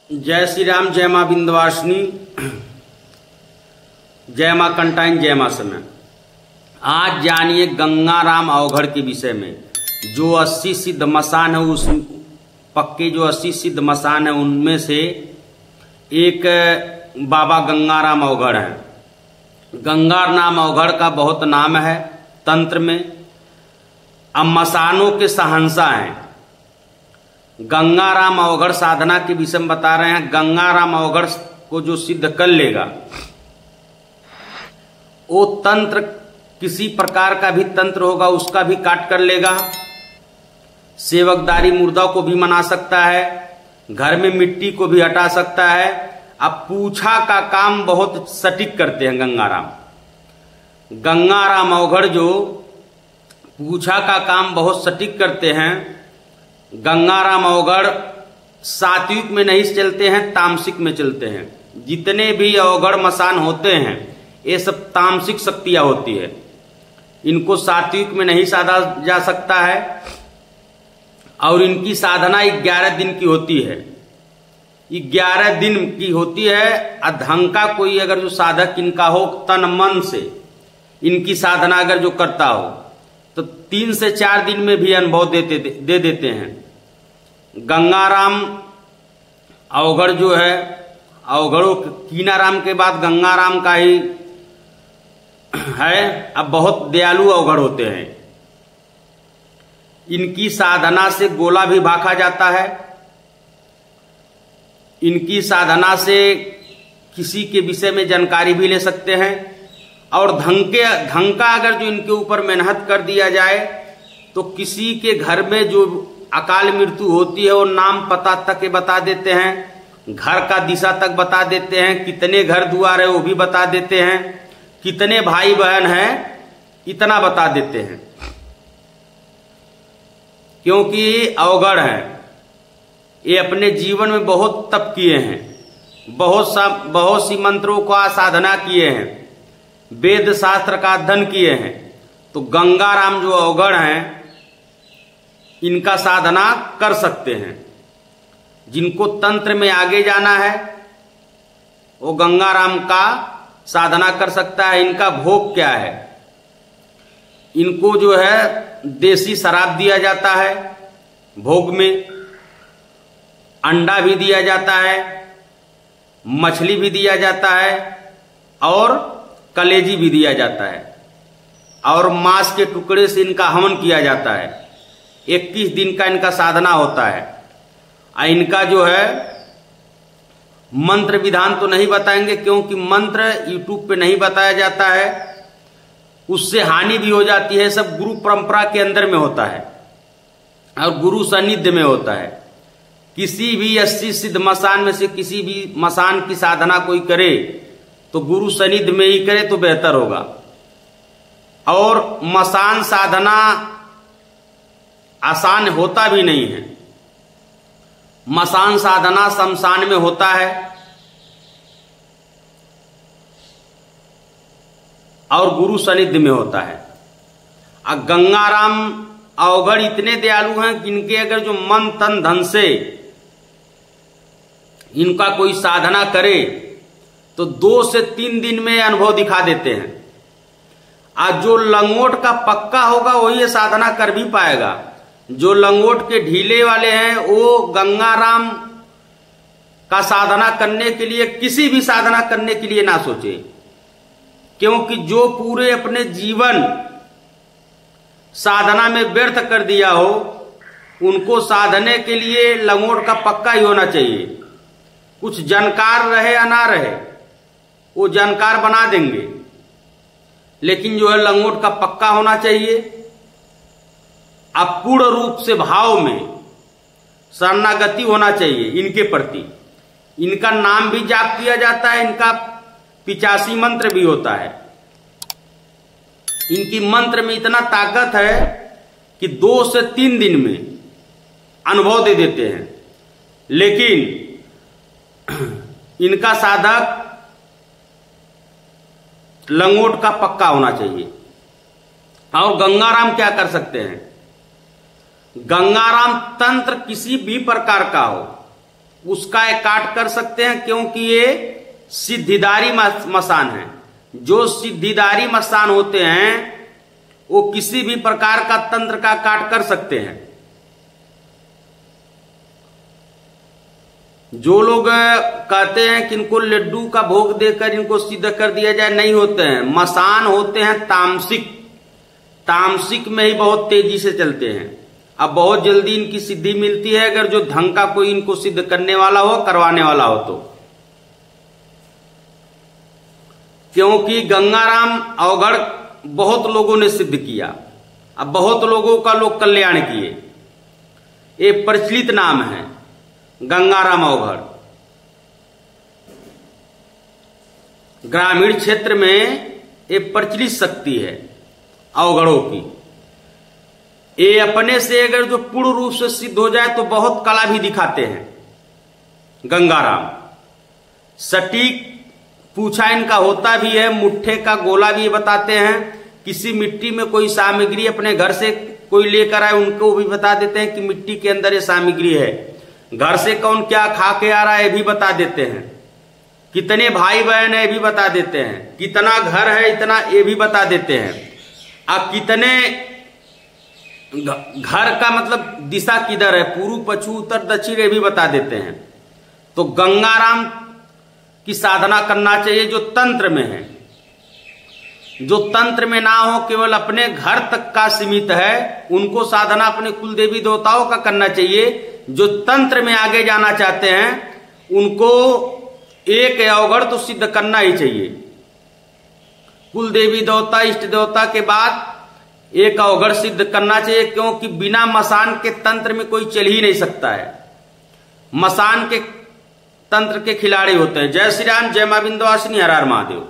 जय श्री राम, जय मां विंध्यवासिनी, जय मां कंटाइन, जय मां समय। आज जानिए गंगाराम अवघड़ के विषय में। जो 80 सिद्ध मसान है, उस पक्के जो 80 सिद्ध मसान है उनमें से एक बाबा गंगाराम अवघड़ है। गंगाराम अवघड़ का बहुत नाम है तंत्र में। अब मसानों के शहंशाह हैं। गंगाराम अवघड़ साधना के विषय में बता रहे हैं। गंगाराम अवघड़ को जो सिद्ध कर लेगा वो तंत्र, किसी प्रकार का भी तंत्र होगा उसका भी काट कर लेगा। सेवकदारी मुर्दा को भी मना सकता है, घर में मिट्टी को भी हटा सकता है। अब पूछा का काम बहुत सटीक करते हैं गंगाराम। गंगाराम अवघड़ जो पूछा का काम बहुत सटीक करते हैं। गंगाराम अवघड़ सात्विक में नहीं चलते हैं, तामसिक में चलते हैं। जितने भी अवघड़ मसान होते हैं ये सब तामसिक शक्तियां होती है। इनको सात्विक में नहीं साधा जा सकता है। और इनकी साधना 11 दिन की होती है। 11 दिन की होती है। अधंग का कोई अगर जो साधक इनका हो, तन मन से इनकी साधना अगर जो करता हो तो 3 से 4 दिन में भी अनुभव दे देते हैं। गंगाराम अवघड़ जो है, अवघड़ों कीनाराम के बाद गंगाराम का ही है। अब बहुत दयालु अवघड़ होते हैं। इनकी साधना से गोला भी भागा जाता है। इनकी साधना से किसी के विषय में जानकारी भी ले सकते हैं। और धन का अगर जो इनके ऊपर मेहनत कर दिया जाए तो किसी के घर में जो अकाल मृत्यु होती है वो नाम पता तक बता देते हैं। घर का दिशा तक बता देते हैं। कितने घर द्वार है वो भी बता देते हैं। कितने भाई बहन हैं इतना बता देते हैं। क्योंकि अवघड़ हैं, ये अपने जीवन में बहुत तप किए हैं। बहुत सी मंत्रों का साधना किए हैं। वेद शास्त्र का अध्ययन किए हैं। तो गंगाराम जो अवघड़ हैं इनका साधना कर सकते हैं। जिनको तंत्र में आगे जाना है वो गंगाराम का साधना कर सकता है। इनका भोग क्या है? इनको जो है देसी शराब दिया जाता है भोग में, अंडा भी दिया जाता है, मछली भी दिया जाता है और कलेजी भी दिया जाता है। और मांस के टुकड़े से इनका हवन किया जाता है। 21 दिन का इनका साधना होता है। इनका जो है मंत्र विधान तो नहीं बताएंगे, क्योंकि मंत्र यूट्यूब पे नहीं बताया जाता है, उससे हानि भी हो जाती है। सब गुरु परंपरा के अंदर में होता है और गुरु सानिध्य में होता है। किसी भी 80 सिद्ध मसान में से किसी भी मसान की साधना कोई करे तो गुरु सानिध्य में ही करे तो बेहतर होगा। और मसान साधना आसान होता भी नहीं है। मसान साधना शमशान में होता है और गुरु सानिध्य में होता है। और गंगाराम अवघड़ इतने दयालु हैं कि इनके अगर जो मन तन धन से इनका कोई साधना करे तो 2 से 3 दिन में अनुभव दिखा देते हैं। आज जो लंगोट का पक्का होगा वही ये साधना कर भी पाएगा। जो लंगोट के ढीले वाले हैं वो गंगाराम का साधना करने के लिए, किसी भी साधना करने के लिए ना सोचे। क्योंकि जो पूरे अपने जीवन साधना में व्यर्थ कर दिया हो उनको साधने के लिए लंगोट का पक्का ही होना चाहिए। कुछ जानकार रहे या ना रहे वो जानकार बना देंगे, लेकिन जो है लंगोट का पक्का होना चाहिए। अब पूर्ण रूप से भाव में शरणागति होना चाहिए इनके प्रति। इनका नाम भी जाप किया जाता है। इनका 85 मंत्र भी होता है। इनकी मंत्र में इतना ताकत है कि 2 से 3 दिन में अनुभव दे देते हैं। लेकिन इनका साधक लंगोट का पक्का होना चाहिए। और गंगाराम क्या कर सकते हैं? गंगाराम तंत्र किसी भी प्रकार का हो उसका एक काट कर सकते हैं, क्योंकि ये सिद्धिदारी मसान है। जो सिद्धिदारी मसान होते हैं वो किसी भी प्रकार का तंत्र का काट कर सकते हैं। जो लोग कहते हैं कि इनको लड्डू का भोग देकर इनको सिद्ध कर दिया जाए, नहीं होते हैं। मसान होते हैं तामसिक, तामसिक में ही बहुत तेजी से चलते हैं। अब बहुत जल्दी इनकी सिद्धि मिलती है अगर जो ढंग का कोई इनको सिद्ध करने वाला हो, करवाने वाला हो तो। क्योंकि गंगाराम अवघड़ बहुत लोगों ने सिद्ध किया, अब बहुत लोगों का लोग कल्याण किए। एक प्रचलित नाम है गंगाराम अवघड़। ग्रामीण क्षेत्र में एक प्रचलित शक्ति है अवघड़ों की। ये अपने से अगर जो पूर्ण रूप से सिद्ध हो जाए तो बहुत कला भी दिखाते हैं गंगाराम। सटीक पूछा इनका होता भी है, मुट्ठे का गोला भी बताते हैं। किसी मिट्टी में कोई सामग्री अपने घर से कोई लेकर आए उनको भी बता देते हैं कि मिट्टी के अंदर ये सामग्री है। घर से कौन क्या खा के आ रहा है ये भी बता देते हैं। कितने भाई बहन है ये भी बता देते हैं। कितना घर है इतना ये भी बता देते हैं। अब कितने घर का मतलब दिशा किधर है, पूर्व पश्चिम उत्तर दक्षिण, ये भी बता देते हैं। तो गंगाराम की साधना करना चाहिए जो तंत्र में है। जो तंत्र में ना हो, केवल अपने घर तक का सीमित है, उनको साधना अपने कुल देवी देवताओं का करना चाहिए। जो तंत्र में आगे जाना चाहते हैं उनको एक अवघड़ तो सिद्ध करना ही चाहिए। कुल देवी देवता इष्ट देवता के बाद एक अवघड़ सिद्ध करना चाहिए, क्योंकि बिना मसान के तंत्र में कोई चल ही नहीं सकता है। मसान के तंत्र के खिलाड़ी होते हैं। जय श्री राम, जय मां विंध्यवासिनी, हर हर महादेव।